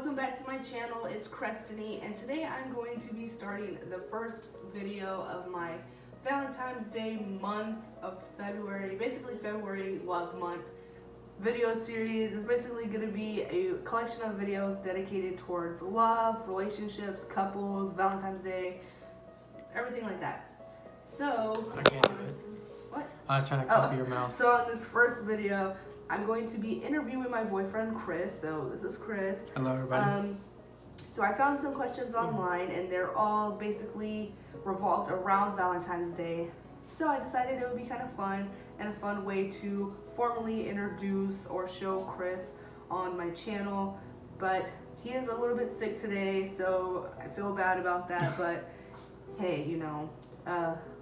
welcome back to my channel. It's Crestiny, and today I'm going to be starting the first video of my Valentine's Day month of February, basically February Love Month video series. It's basically going to be a collection of videos dedicated towards love, relationships, couples, Valentine's Day, everything like that. So, I can't do it. What? I was trying to copy your mouth. So on this first video, I'm going to be interviewing my boyfriend Chris. So this is Chris. Hello, everybody. So I found some questions online, and they're all basically revolved around Valentine's Day. So I decided it would be kind of fun and a fun way to formally introduce or show Chris on my channel. But he is a little bit sick today, so I feel bad about that. But hey, you know,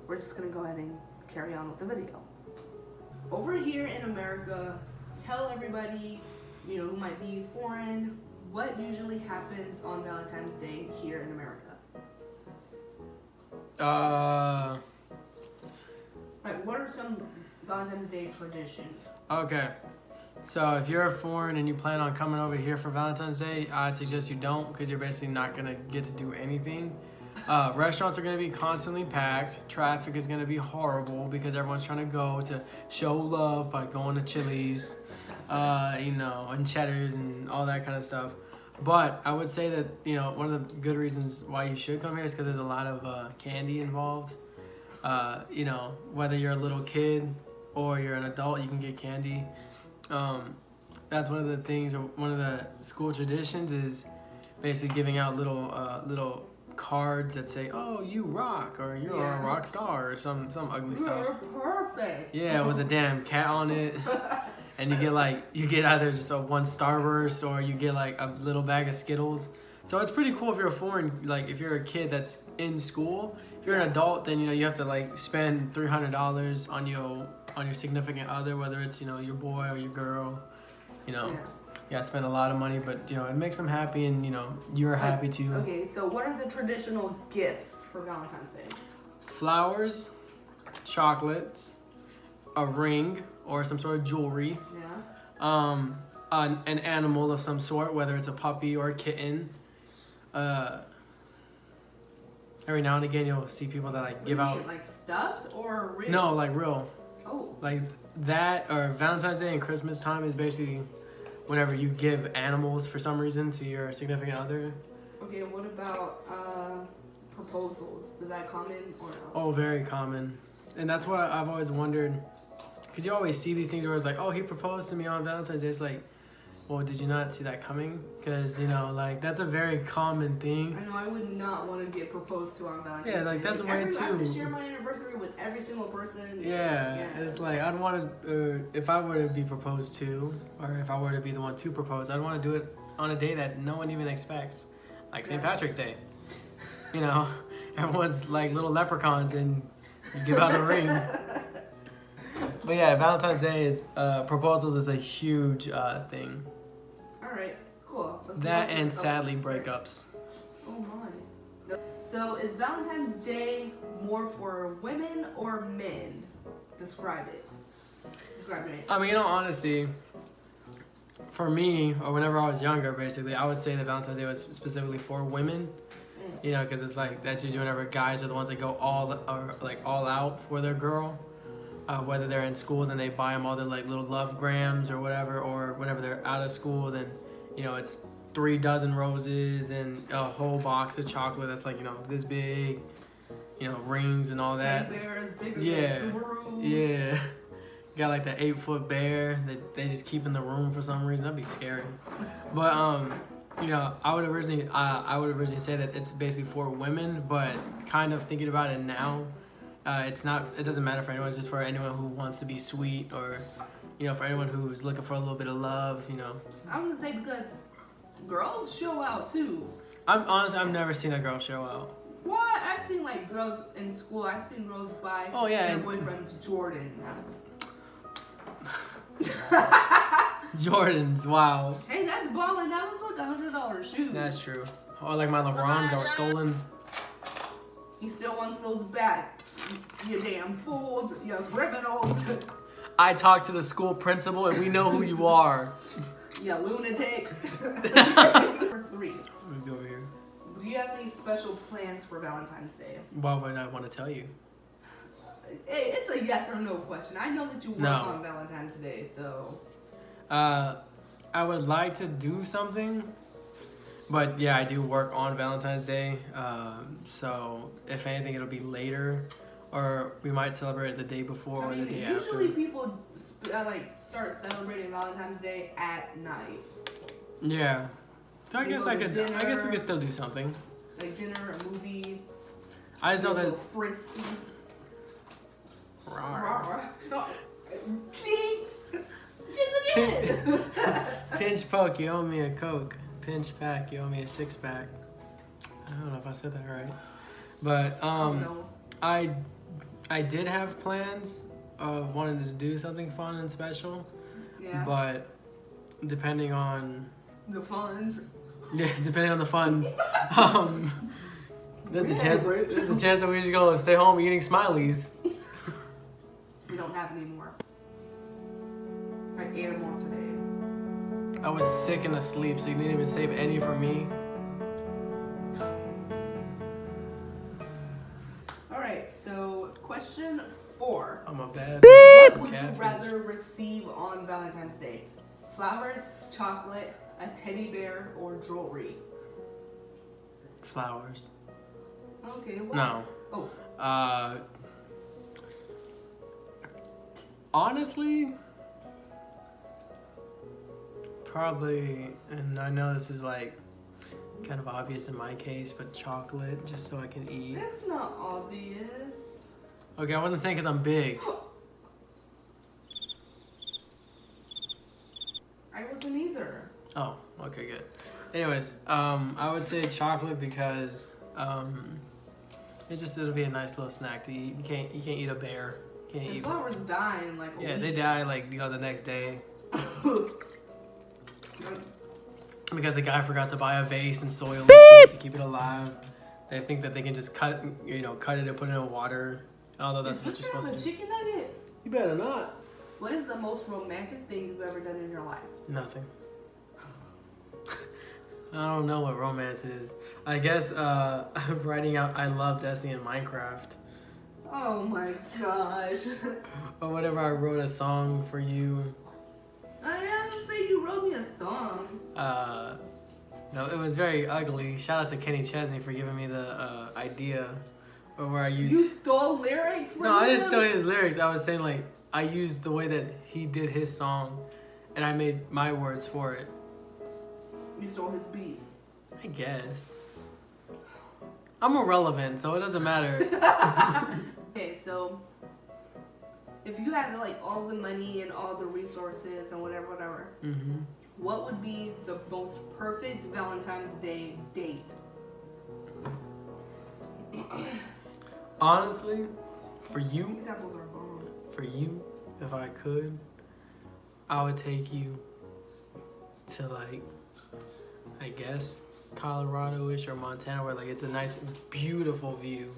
we're just gonna go ahead and carry on with the video. Over here in America, tell everybody, you know, who might be foreign, what usually happens on Valentine's Day here in America. Like, what are some Valentine's Day traditions? Okay. So if you're foreign and you plan on coming over here for Valentine's Day, I'd suggest you don't, because you're basically not going to get to do anything. Restaurants are going to be constantly packed. Traffic is going to be horrible because everyone's trying to go to show love by going to Chili's, you know, and Cheddar's and all that kind of stuff. But I would say that, you know, one of the good reasons why you should come here is because there's a lot of candy involved. You know, whether you're a little kid or you're an adult, you can get candy. That's one of the things, or one of the school traditions is basically giving out little cards that say, "Oh, you rock," or "You're a rock star," or some ugly stuff. You're perfect. Yeah, with a damn cat on it. And you get either just a one Starburst, or you get like a little bag of Skittles. So it's pretty cool if you're a foreign, like if you're a kid that's in school. If you're an adult, then you know you have to like spend $300 on your significant other, whether it's, you know, your boy or your girl. You know, yeah, spend a lot of money, but you know it makes them happy, and you know you're happy too. Okay, so what are the traditional gifts for Valentine's Day? Flowers, chocolates, a ring or some sort of jewelry. Yeah. An animal of some sort, whether it's a puppy or a kitten. Every now and again you'll see people that like give out like stuffed or real? No, like real. Oh. Like that, or Valentine's Day and Christmas time is basically whenever you give animals for some reason to your significant other. Okay, what about proposals? Is that common or no? Oh, very common. And that's what I've always wondered, because you always see these things where it's like, oh, he proposed to me on Valentine's Day. It's like, well, did you not see that coming? Because, you know, like, that's a very common thing. I know, I would not want to get proposed to on Valentine's Day. Yeah, like, that's weird, too. I have to share my anniversary with every single person. Yeah, it's like, I'd want to, if I were to be proposed to, or if I were to be the one to propose, I'd want to do it on a day that no one even expects. Like St. Patrick's Day. You know, everyone's like little leprechauns and you give out a ring. But yeah, Valentine's Day is, proposals is a huge thing. Alright, cool. That and sadly breakups. Oh my. So is Valentine's Day more for women or men? Describe it. Describe it. I mean, in all honesty, for me, or whenever I was younger, basically, I would say that Valentine's Day was specifically for women. You know, because it's like, that's usually whenever guys are the ones that go all out for their girl. Whether they're in school, then they buy them all the like little love grams or whatever, or whenever they're out of school, then, you know, it's 3 dozen roses and a whole box of chocolate that's like, you know, this big, you know, rings and all that. Bears bigger Yeah, than Subarus. yeah. Got like the 8-foot bear that they just keep in the room for some reason. That'd be scary. But you know, I would originally say that it's basically for women, but kind of thinking about it now, it's not. It doesn't matter for anyone. It's just for anyone who wants to be sweet, or, you know, for anyone who's looking for a little bit of love. You know. I'm gonna say because girls show out too. I've never seen a girl show out. What? I've seen like girls in school. I've seen girls buy their boyfriends Jordans. Jordans, wow. Hey, that's balling. That was like $100 shoe. That's true. Or like my LeBrons that were stolen. He still wants those back. You damn fools. You criminals. I talked to the school principal and we know who you are. You lunatic. special plans for Valentine's Day? Why would I want to tell you? Hey, it's a yes or no question. I know that you work No. on Valentine's Day, so. I would like to do something, but yeah, I do work on Valentine's Day. So if anything, it'll be later, or we might celebrate the day before or the day usually after. people start celebrating Valentine's Day at night. Yeah. So I They guess go I to could. I guess we dinner. could still do something. Like dinner, a movie. I just know a that. little frisky. Rawr. No. Just again. Pinch poke, you owe me a Coke. Pinch pack, you owe me a 6-pack. I don't know if I said that right. But No. I did have plans of wanting to do something fun and special. Yeah. But depending on The funds. depending on the funds, there's a chance that we just go stay home eating Smileys. We don't have any more. I ate them all today. I was sick and asleep, so you didn't even save any for me. Alright, so question 4. I'm a bad What would you catfish. rather receive on Valentine's Day? Flowers, chocolate, a teddy bear, or jewelry? Flowers. Okay, what? No. Oh, Honestly, probably, and I know this is like kind of obvious in my case, but chocolate, just so I can eat. that's not obvious. Okay, I wasn't saying because I'm big. I wasn't either. Oh, okay, good. Anyways, I would say chocolate because it'll be a nice little snack to eat. You can't eat a bear. You can't And eat. flowers die in like a Yeah, week. they die like the next day because the guy forgot to buy a vase and soil and shit to keep it alive. They think that they can just cut it and put it in water. Although that's Is what this you're kind supposed of to a do. chicken nugget? You better not. What is the most romantic thing you've ever done in your life? Nothing. I don't know what romance is. I guess writing out I love Destiny in Minecraft. Oh my gosh. Or whatever, I wrote a song for you. I didn't say you wrote me a song. No, it was very ugly. Shout out to Kenny Chesney for giving me the idea. Or where I used... You stole lyrics from No, I didn't him? steal his lyrics. I was saying like, I used the way that he did his song and I made my words for it. You stole his beat. I guess. I'm irrelevant, so it doesn't matter. Okay, so if you had like all the money and all the resources and whatever, Mm-hmm. what would be the most perfect Valentine's Day date? Honestly, for you, Examples are bomb. for you, if I could, I would take you to like, I guess, Colorado-ish or Montana, where like it's a nice, beautiful view.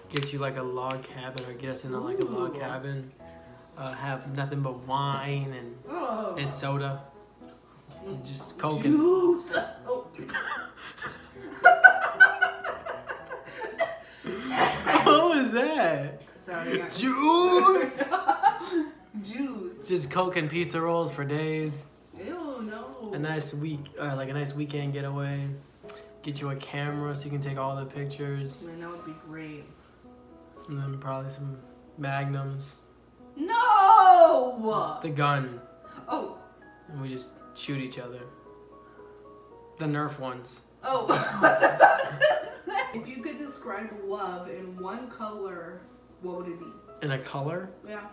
Get you like a log cabin, or get us into like a log Ooh. cabin. Have nothing but wine Oh. and soda, and just Coke and Juice. Oh. what was that? Sorry. Juice. Juice. Just Coke and pizza rolls for days. Ew, no. A nice weekend getaway. Get you a camera so you can take all the pictures, Man, that would be great. and then probably some magnums, No! the gun, Oh. and we just shoot each other. The Nerf ones. Oh. What's about to say? If you could describe love in one color, what would it be? In a color? Yeah.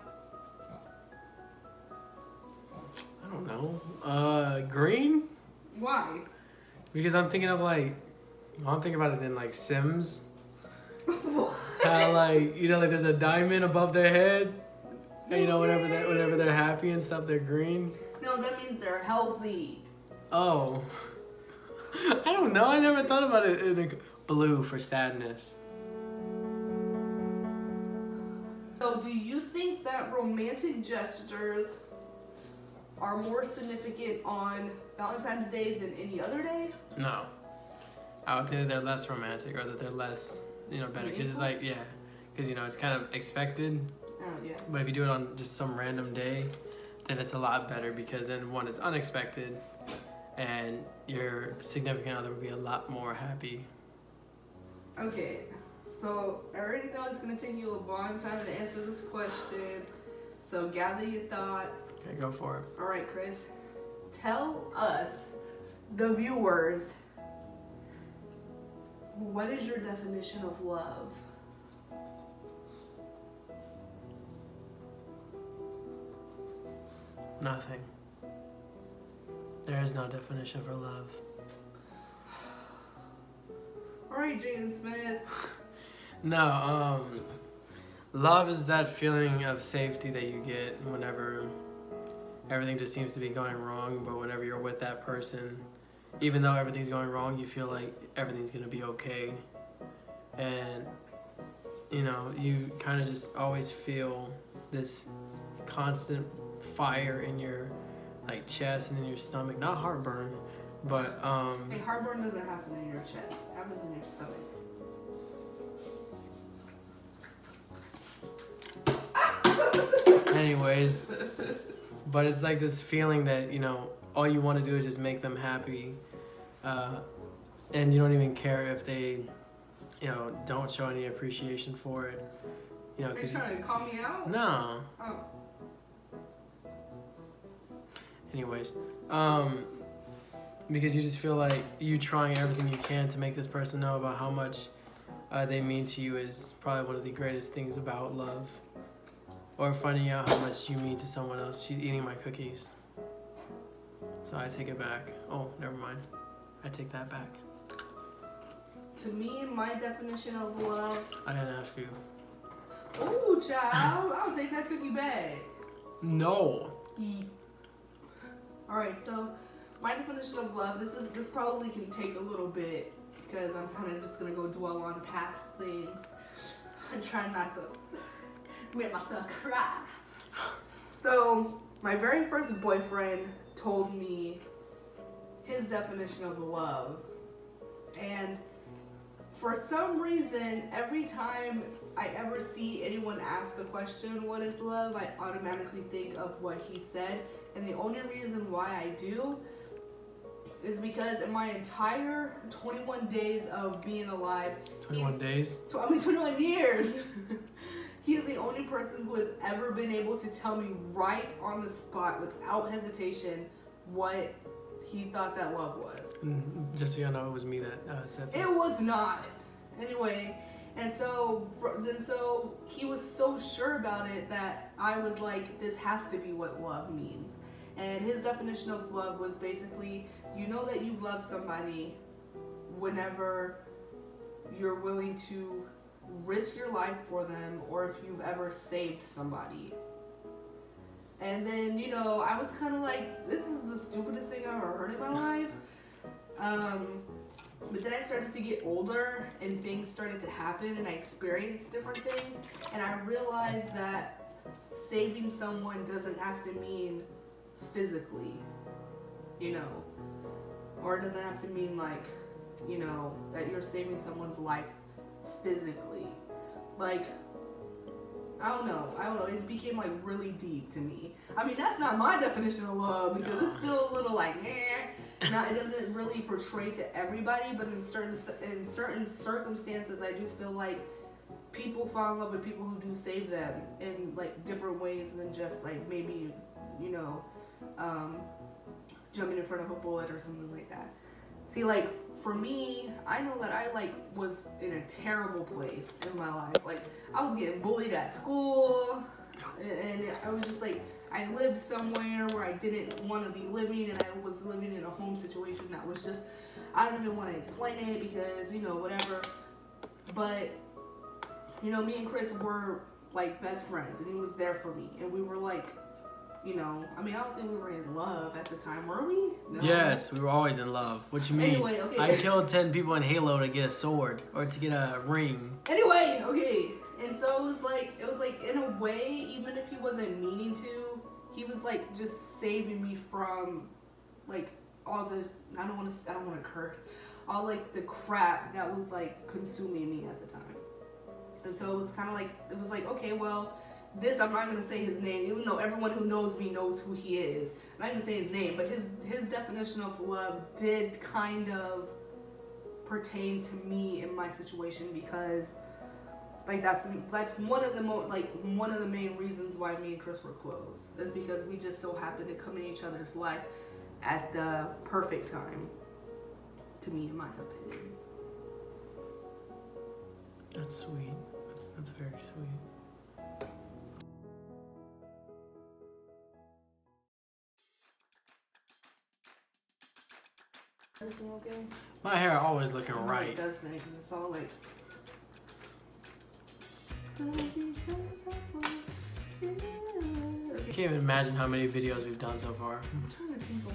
I don't know. Green? Why? Because I'm thinking of like, I'm thinking about it in like Sims. How like, like there's a diamond above their head. And whenever they're happy and stuff, they're green. No, that means they're healthy. Oh. I don't know. I never thought about it in a blue for sadness. So, do you think that romantic gestures are more significant on Valentine's Day than any other day? No. I would think that they're less romantic or that they're less, better. Because it's like, yeah. Because, it's kind of expected. Oh, yeah. But if you do it on just some random day, then it's a lot better because then one, it's unexpected and your significant other would be a lot more happy. Okay, so I already know it's going to take you a long time to answer this question. So gather your thoughts. Okay, go for it. All right, Chris. Tell us, the viewers, what is your definition of love? Nothing. There is no definition for love. All right, Jaden Smith. No, love is that feeling of safety that you get whenever everything just seems to be going wrong, but whenever you're with that person, even though everything's going wrong, you feel like everything's gonna be okay. And, you kind of just always feel this constant fire in your chest and in your stomach. Not heartburn, but Hey, heartburn doesn't happen in your chest. It happens in your stomach. anyways, but it's like this feeling that all you want to do is just make them happy, and you don't even care if they don't show any appreciation for it. Are you trying to call me out? No. Oh. Anyways, because you just feel like you trying everything you can to make this person know about how much they mean to you is probably one of the greatest things about love. Or finding out how much you mean to someone else. She's eating my cookies. So I take it back. Oh, never mind. I take that back. To me, my definition of love. I didn't ask you. Ooh, child. I'll take that cookie back. No. Alright, so my definition of love, this probably can take a little bit because I'm kind of just going to go dwell on past things. I'm trying not to make myself cry. So, my very first boyfriend told me his definition of love. And for some reason, every time I ever see anyone ask the question, what is love, I automatically think of what he said. And the only reason why I do is because in my entire 21 days of being alive... 21 days? 21 years! He's the only person who has ever been able to tell me right on the spot, without hesitation, what he thought that love was. Just so you know, it was me that said this. It was not. Anyway, and so he was so sure about it that I was like, this has to be what love means. And his definition of love was basically, you know that you love somebody whenever you're willing to risk your life for them, or if you've ever saved somebody. And then, I was kind of like, this is the stupidest thing I've ever heard in my life. But then I started to get older and things started to happen and I experienced different things. And I realized that saving someone doesn't have to mean physically, or it doesn't have to mean that you're saving someone's life physically. I don't know, it became really deep to me. I mean, that's not my definition of love because it's still a little it doesn't really portray to everybody, but in certain circumstances, I do feel like people fall in love with people who do save them in different ways than just maybe jumping in front of a bullet or something like that. See, for me, I know that I was in a terrible place in my life. I was getting bullied at school, and I was just I lived somewhere where I didn't want to be living, and I was living in a home situation that was just, I don't even want to explain it because, whatever. But, me and Chris were best friends, and he was there for me, and we were I don't think we were in love at the time, were we? No. Yes, we were always in love. What you mean? Anyway, okay. I killed 10 people in Halo to get a sword or to get a ring. Anyway, okay. And so it was in a way, even if he wasn't meaning to, he was just saving me from all the, I don't want to curse, all like the crap that was like consuming me at the time. And so it was kind of like, it was like, okay, well, this, I'm not going to say his name, even though everyone who knows me knows who he is. I'm not going to say his name, but his definition of love did kind of pertain to me in my situation, because like that's one of the one of the main reasons why me and Chris were close, is because we just so happened to come in each other's life at the perfect time, to me, in my opinion. That's sweet. That's very sweet. Everything okay? My hair always looking No, right. it doesn't, 'cause it's all like. I can't even imagine how many videos we've done so far. I'm trying to think of